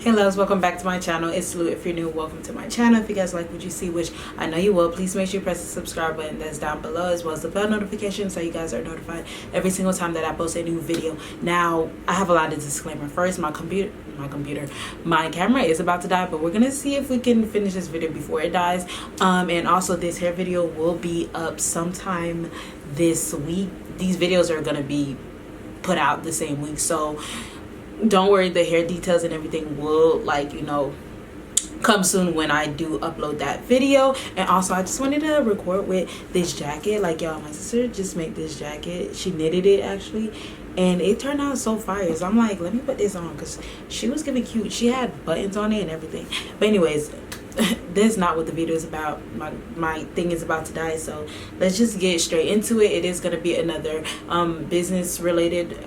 Hey loves, welcome back to my channel. It's Lou. If you're new, welcome to my channel. If you guys like what you see, which I know you will, please make sure you press the subscribe button that's down below, as well as the bell notification, so you guys are notified every single time that I post a new video. Now, I have a lot of disclaimer. First, my camera is about to die, but we're gonna see if we can finish this video before it dies. And also, this hair video will be up sometime this week. These videos are gonna be put out the same week, so don't worry, the hair details and everything will, like, you know, come soon when I do upload that video. And also, I just wanted to record with this jacket. Like, y'all, my sister just made this jacket. She knitted it actually, and it turned out so fire. So I'm like, let me put this on, because she was giving cute. She had buttons on it and everything. But anyways, this is not what the video is about. My thing is about to die, so let's just get straight into it. It is going to be another business related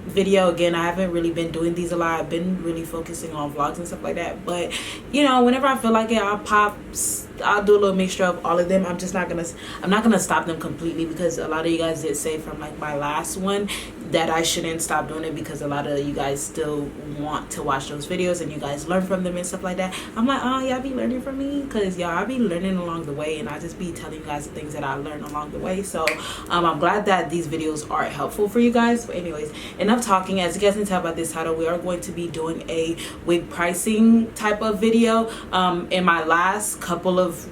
video. Again, I haven't really been doing these a lot. I've been really focusing on vlogs and stuff like that, but you know, whenever I feel like it, I'll do a little mixture of all of them. I'm not gonna stop them completely, because a lot of you guys did say from like my last one that I shouldn't stop doing it, because a lot of you guys still want to watch those videos and you guys learn from them and stuff like that. I'm like, oh, y'all be learning from me, because y'all, I be learning along the way, and I just be telling you guys the things that I learned along the way. So I'm glad that these videos are helpful for you guys. But anyways, enough talking. As you guys can tell by this title, we are going to be doing a wig pricing type of video. In my last couple of,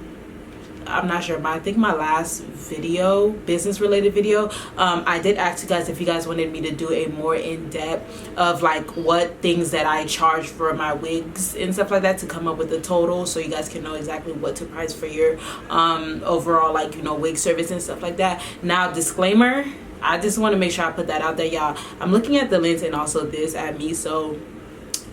I'm not sure, but I think my last video, business related video, I did ask you guys if you guys wanted me to do a more in-depth of like what things that I charge for my wigs and stuff like that, to come up with a total, so you guys can know exactly what to price for your overall, like, you know, wig service and stuff like that. Now, disclaimer, I just want to make sure I put that out there, y'all. I'm looking at the lens and also this at me, so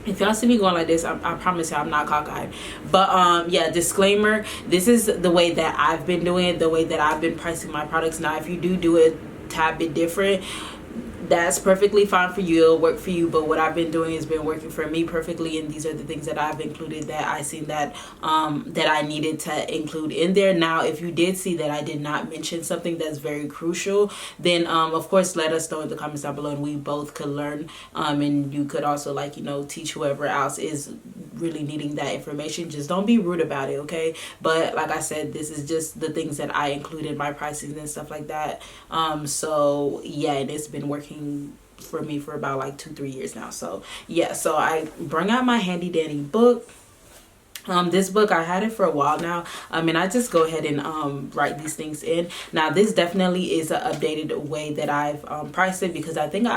if y'all see me going like this, I promise you I'm not cockeyed. But yeah, disclaimer, this is the way that I've been doing it, the way that I've been pricing my products. Now, if you do it a tad bit different, that's perfectly fine for you, it'll work for you. But what I've been doing has been working for me perfectly, and these are the things that I've included that I seen that that I needed to include in there. Now, if you did see that I did not mention something that's very crucial, then of course let us know in the comments down below, and we both could learn, and you could also, like, you know, teach whoever else is really needing that information. Just don't be rude about it, okay? But like I said, this is just the things that I included in my pricing and stuff like that. So yeah, and it's been working for me for about like 2-3 years now. So yeah, so I bring out my handy dandy book. This book, I had it for a while now, and I just go ahead and write these things in. Now, this definitely is an updated way that I've priced it, because I think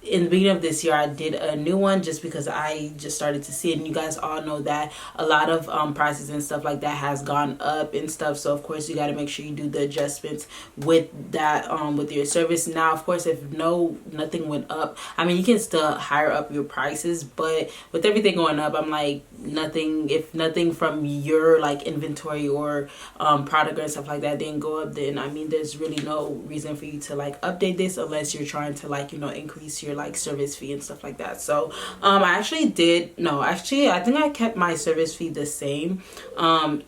in the beginning of this year I did a new one, just because I just started to see it, and you guys all know that a lot of prices and stuff like that has gone up and stuff. So of course you got to make sure you do the adjustments with that with your service. Now, of course, if nothing went up, I mean, you can still higher up your prices, but with everything going up, I'm like, if nothing from your like inventory or product and stuff like that didn't go up, then I mean, there's really no reason for you to like update this, unless you're trying to, like, you know, increase your like service fee and stuff like that. So I think I kept my service fee the same, and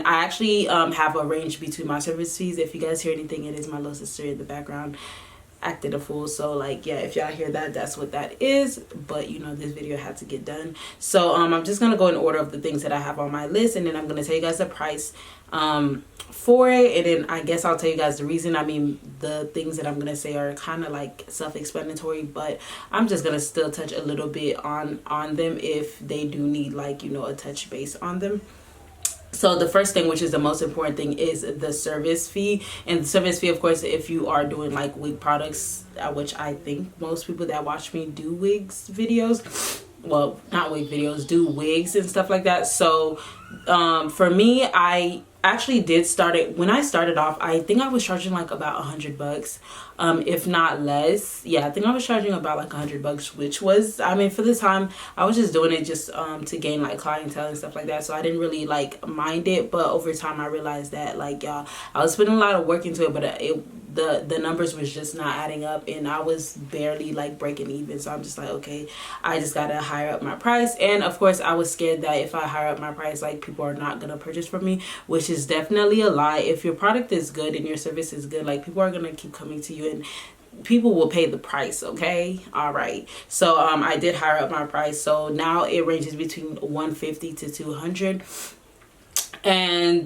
I actually have a range between my service fees. If you guys hear anything, it is my little sister in the background acted a fool. So like, yeah, if y'all hear that, that's what that is. But you know, this video had to get done, so I'm just gonna go in order of the things that I have on my list, and then I'm gonna tell you guys the price for it, and then I guess I'll tell you guys the reason. I mean, the things that I'm gonna say are kind of like self-explanatory, but I'm just gonna still touch a little bit on them if they do need, like, you know, a touch base on them. So the first thing, which is the most important thing, is the service fee. And the service fee, of course, if you are doing like wig products, which I think most people that watch me do wigs videos, well, not wig videos, do wigs and stuff like that. So for me, I actually did start it. When I started off, I think I was charging like about $100, if not less. Yeah, I think I was charging about like $100, which was, I mean, for the time, I was just doing it just to gain like clientele and stuff like that. So I didn't really like mind it. But over time, I realized that, like, y'all, I was putting a lot of work into it, but the numbers was just not adding up, and I was barely like breaking even. So I'm just like, okay, I just gotta higher up my price. And of course, I was scared that if I higher up my price, like, people are not gonna purchase from me, which is definitely a lie. If your product is good and your service is good, like, people are gonna keep coming to you. And people will pay the price. Okay, all right. So I did higher up my price, so now it ranges between 150 to 200. And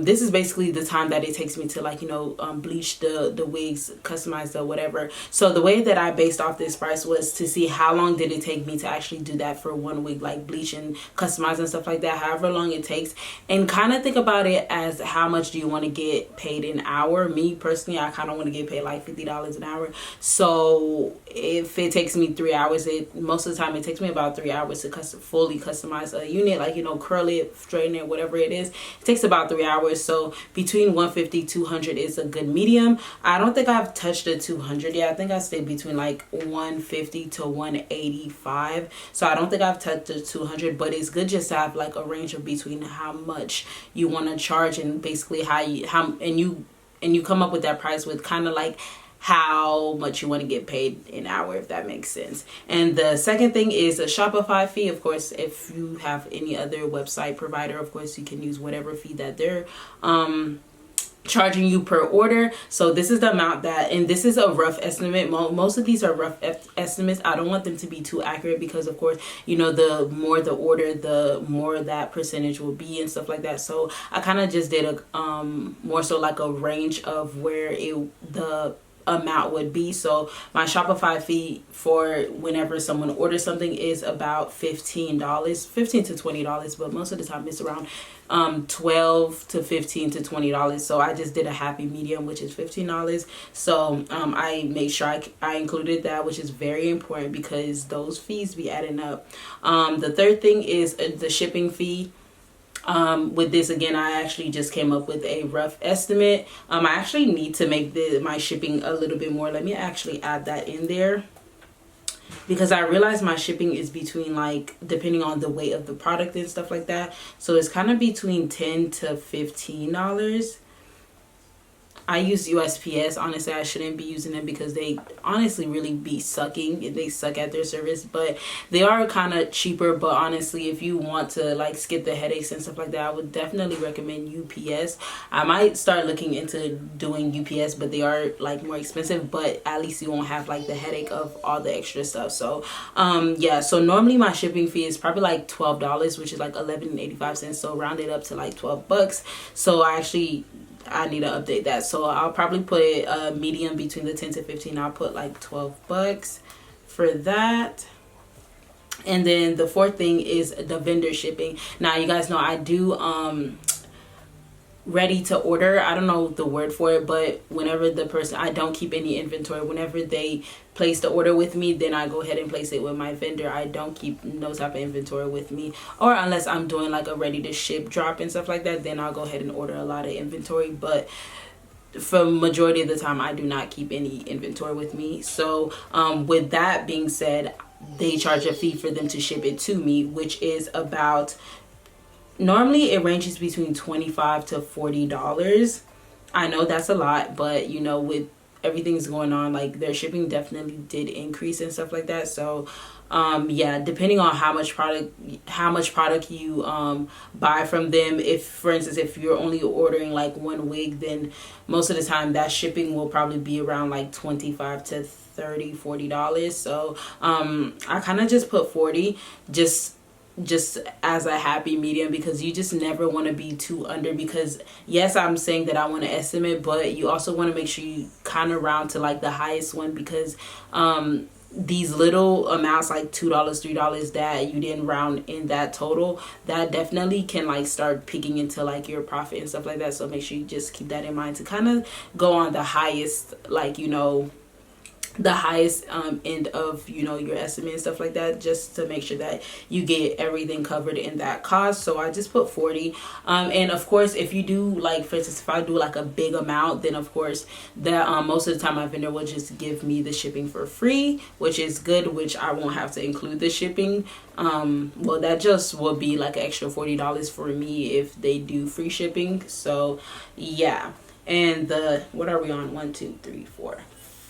this is basically the time that it takes me to, like, you know, bleach the wigs, customize the whatever. So the way that I based off this price was to see how long did it take me to actually do that for one wig, like bleach and customize and stuff like that, however long it takes. And kind of think about it as how much do you want to get paid an hour. Me personally, I kind of want to get paid like $50 an hour. So if it takes me 3 hours, most of the time it takes me about 3 hours to fully customize a unit, like, you know, curl it, straighten it, whatever it is. It takes about 3 hours. So between 150 200 is a good medium. I don't think I've touched a 200 yet. I think I stayed between like 150 to 185. So I don't think I've touched a 200, but it's good just to have like a range of between how much you want to charge, and basically you come up with that price with kind of like how much you want to get paid an hour, if that makes sense. And the second thing is a Shopify fee. Of course, if you have any other website provider, of course you can use whatever fee that they're charging you per order. So this is the amount that, and this is a rough estimate. Most of these are rough estimates. I don't want them to be too accurate because, of course, you know, the more the order, the more that percentage will be and stuff like that. So I kind of just did a more so like a range of where the amount would be. So my Shopify fee for whenever someone orders something is about $15 to $20, but most of the time it's around $12 to $15 to $20. So I just did a happy medium, which is $15. So I made sure I included that, which is very important because those fees be adding up. The third thing is the shipping fee. With this, again, I actually just came up with a rough estimate. I actually need to make my shipping a little bit more. Let me actually add that in there, because I realized my shipping is between, like, depending on the weight of the product and stuff like that, so it's kind of between $10 to $15. I use USPS. Honestly, I shouldn't be using them because they honestly really be sucking. They suck at their service, but they are kind of cheaper. But honestly, if you want to like skip the headaches and stuff like that, I would definitely recommend UPS. I might start looking into doing UPS, but they are like more expensive, but at least you won't have like the headache of all the extra stuff. So yeah, so normally my shipping fee is probably like $12, which is like $11.85. So round it up to like $12. So I need to update that. So I'll probably put a medium between the 10 to 15. I'll put like $12 for that. And then the fourth thing is the vendor shipping. Now you guys know I do ready to order. I don't know the word for it, but whenever I don't keep any inventory. Whenever they place the order with me, then I go ahead and place it with my vendor. I don't keep no type of inventory with me, or unless I'm doing like a ready to ship drop and stuff like that, then I'll go ahead and order a lot of inventory. But for majority of the time, I do not keep any inventory with me. So with that being said, they charge a fee for them to ship it to me, which is about, normally it ranges between $25 to $40. I know that's a lot, but you know, with everything's going on, like their shipping definitely did increase and stuff like that. So yeah, depending on how much product you buy from them, if for instance if you're only ordering like one wig, then most of the time that shipping will probably be around like $25 to $40. So I kind of just put 40 just as a happy medium, because you just never want to be too under, because yes, I'm saying that I want to estimate, but you also want to make sure you kind of round to like the highest one, because these little amounts like $2 $3 that you didn't round in that total, that definitely can like start peeking into like your profit and stuff like that. So make sure you just keep that in mind to kind of go on the highest, like, you know, the highest end of, you know, your estimate and stuff like that, just to make sure that you get everything covered in that cost. So I just put 40. And of course, if you do, like for instance, if I do like a big amount, then of course that most of the time my vendor will just give me the shipping for free, which is good, which I won't have to include the shipping. Well, that just will be like an extra $40 for me if they do free shipping. So yeah. And what are we on? 1 2 3 4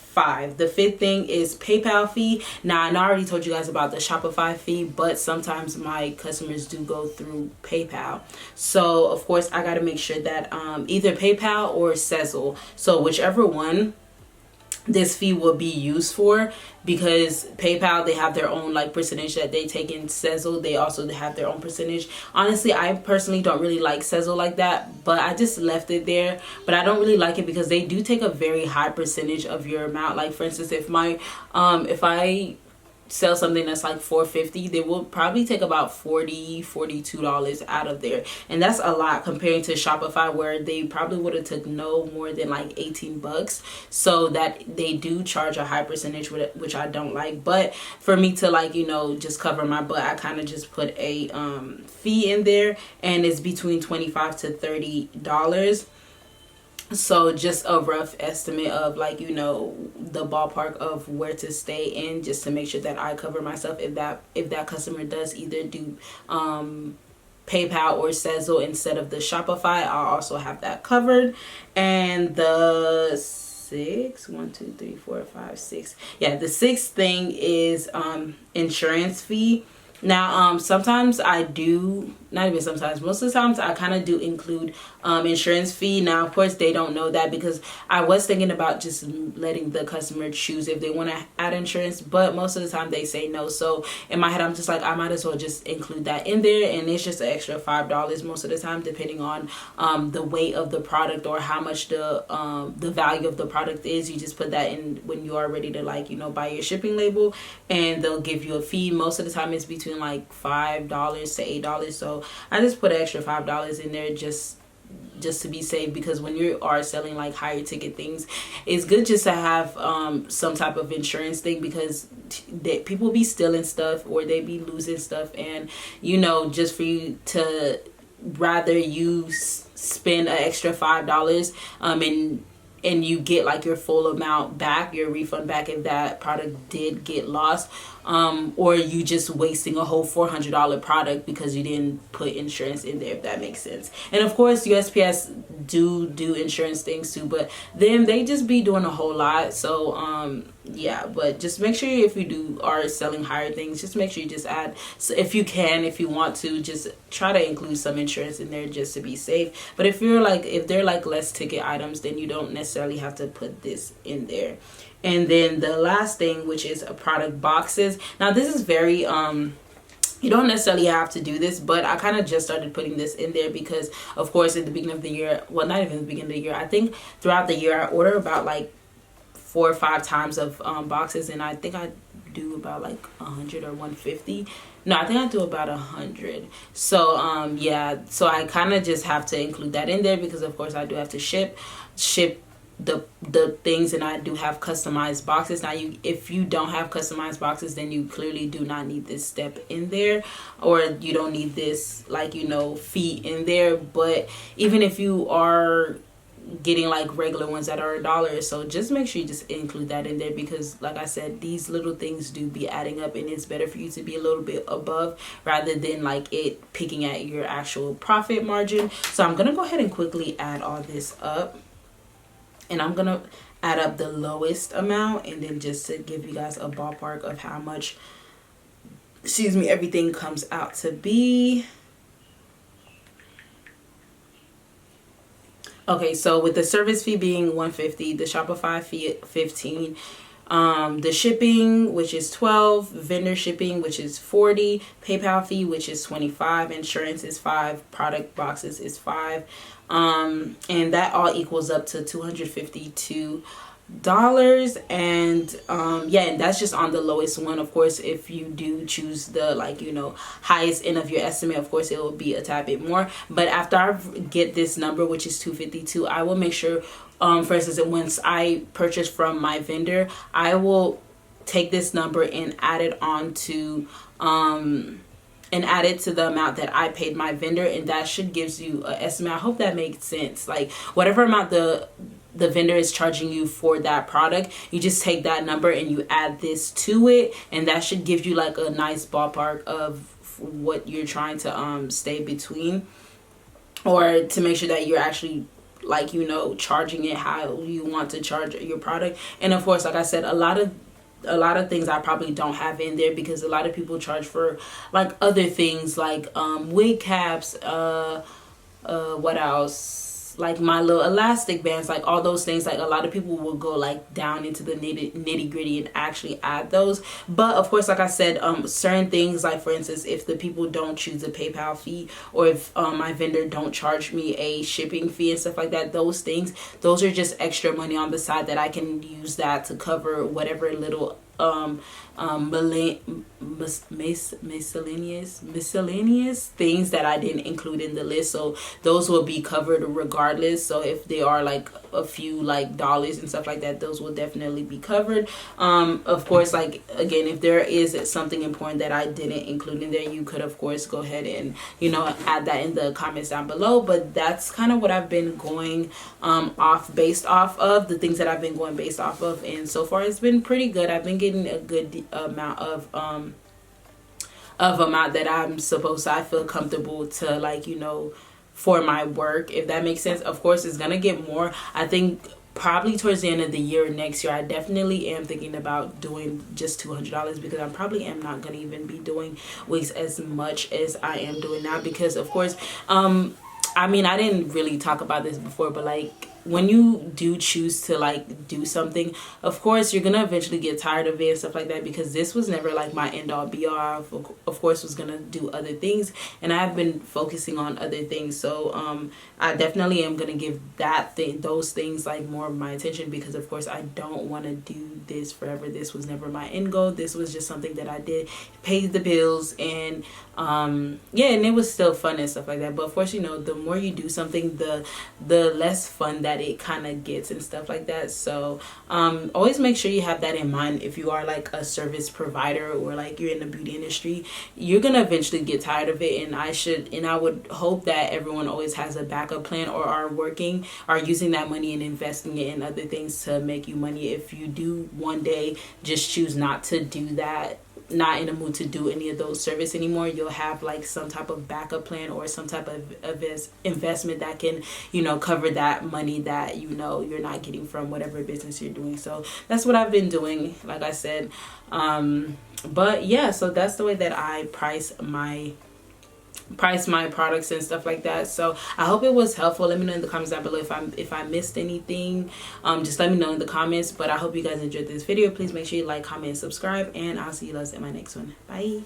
5. The fifth thing is PayPal fee. Now I already told you guys about the Shopify fee, but sometimes my customers do go through PayPal. So of course I got to make sure that either PayPal or Sezzle, so whichever one this fee will be used for, because PayPal, they have their own like percentage that they take in Sezzle. They also have their own percentage. Honestly, I personally don't really like Sezzle like that, but I just left it there. But I don't really like it because they do take a very high percentage of your amount. Like for instance, if I sell something that's like $450, they will probably take about $42 out of there, and that's a lot comparing to Shopify, where they probably would have took no more than like 18 bucks. So that they do charge a high percentage, which I don't like. But for me to like, you know, just cover my butt, I kind of just put a fee in there, and it's between $25 to $30. So just a rough estimate of like, you know, the ballpark of where to stay in, just to make sure that I cover myself if that customer does either do PayPal or Sezzle instead of the Shopify. I'll also have that covered. And the the sixth thing is insurance fee. Now sometimes I do, not even sometimes, most of the times I kind of do include insurance fee. Now of course they don't know that, because I was thinking about just letting the customer choose if they want to add insurance, but most of the time they say no. So in my head I'm just like, I might as well just include that in there, and it's just an extra $5 most of the time, depending on the weight of the product or how much the value of the product is. You just put that in when you are ready to like, you know, buy your shipping label, and they'll give you a fee. Most of the time it's between like $5 to $8. So I just put an extra $5 in there just to be safe, because when you are selling like higher ticket things, it's good just to have some type of insurance thing, because people be stealing stuff or they be losing stuff, and you know, just for you to rather you spend an extra $5 and you get like your full amount back, your refund back, if that product did get lost, or you just wasting a whole $400 product because you didn't put insurance in there, if that makes sense. And of course USPS do insurance things too, but then they just be doing a whole lot. So yeah, but just make sure if you are selling higher things, just make sure you just add, so if you want to, just try to include some insurance in there just to be safe. But if they're like less ticket items, then you don't necessarily have to put this in there. And then the last thing, which is product boxes. Now this is very you don't necessarily have to do this, but I kind of just started putting this in there because of course at the beginning of the year, well, not even the beginning of the year, I think throughout the year I order about like 4 or 5 times of boxes, and I think I do about like 100 or 150. No, I think I do about 100. So yeah, so I kind of just have to include that in there, because of course I do have to ship the things, and I do have customized boxes. Now if you don't have customized boxes, then you clearly do not need this step in there, or you don't need this like, you know, fee in there. But even if you are getting like regular ones that are $1, so just make sure you just include that in there, because like I said, these little things do be adding up, and it's better for you to be a little bit above rather than like it picking at your actual profit margin. So I'm gonna go ahead and quickly add all this up, and I'm gonna add up the lowest amount, and then just to give you guys a ballpark of how much, everything comes out to be. Okay, so with the service fee being $150, the Shopify fee at $15, the shipping, which is $12, vendor shipping, which is $40, PayPal fee, which is $25, insurance is $5, product boxes is $5, and that all equals up to $252. And yeah, and that's just on the lowest one. Of course, if you do choose the like, you know, highest end of your estimate, of course it will be a tad bit more. But after I get this number, which is $252, I will make sure for instance, once I purchase from my vendor, I will take this number and add it on to and add it to the amount that I paid my vendor, and that should gives you an estimate. I hope that makes sense. Like whatever amount the vendor is charging you for that product, you just take that number and you add this to it, and that should give you like a nice ballpark of what you're trying to stay between, or to make sure that you're actually like, you know, charging it how you want to charge your product. And of course, like I said, a lot of things I probably don't have in there, because a lot of people charge for like other things like wig caps, what else, like my little elastic bands, like all those things. Like a lot of people will go like down into the nitty gritty and actually add those. But of course, like I said, certain things, like for instance, if the people don't choose a PayPal fee, or if my vendor don't charge me a shipping fee and stuff like that, those things, those are just extra money on the side that I can use that to cover whatever little miscellaneous things that I didn't include in the list. So those will be covered regardless. So if they are like a few like dollars and stuff like that, those will definitely be covered. Of course, like again, if there is something important that I didn't include in there, you could of course go ahead and, you know, add that in the comments down below. But that's kind of what I've been going based off of the things that I've been going based off of, and so far it's been pretty good. I've been getting a good amount of amount that I feel comfortable to, like, you know, for my work, if that makes sense. Of course it's gonna get more, I think probably towards the end of the year next year. I definitely am thinking about doing just $200, because I probably am not gonna even be doing wigs as much as I am doing now, because of course I mean, I didn't really talk about this before, but like when you do choose to like do something, of course you're gonna eventually get tired of it and stuff like that, because this was never like my end all be all. Of course was gonna do other things, and I've been focusing on other things. So I definitely am gonna give those things like more of my attention, because of course I don't want to do this forever. This was never my end goal. This was just something that I did, paid the bills, and yeah, and it was still fun and stuff like that. But of course, you know, the more you do something, the less fun that it kind of gets and stuff like that. So always make sure you have that in mind. If you are like a service provider, or like you're in the beauty industry, you're gonna eventually get tired of it, and I would hope that everyone always has a backup plan, or are using that money and investing it in other things to make you money. If you do one day just choose not to do that, not in the mood to do any of those service anymore, you'll have like some type of backup plan or some type of investment that can, you know, cover that money that, you know, you're not getting from whatever business you're doing. So that's what I've been doing, like I said. But yeah, so that's the way that I price my products and stuff like that. So I hope it was helpful. Let me know in the comments down below if I missed anything. Just let me know in the comments. But I hope you guys enjoyed this video. Please make sure you like, comment, and subscribe, and I'll see you guys in my next one. Bye.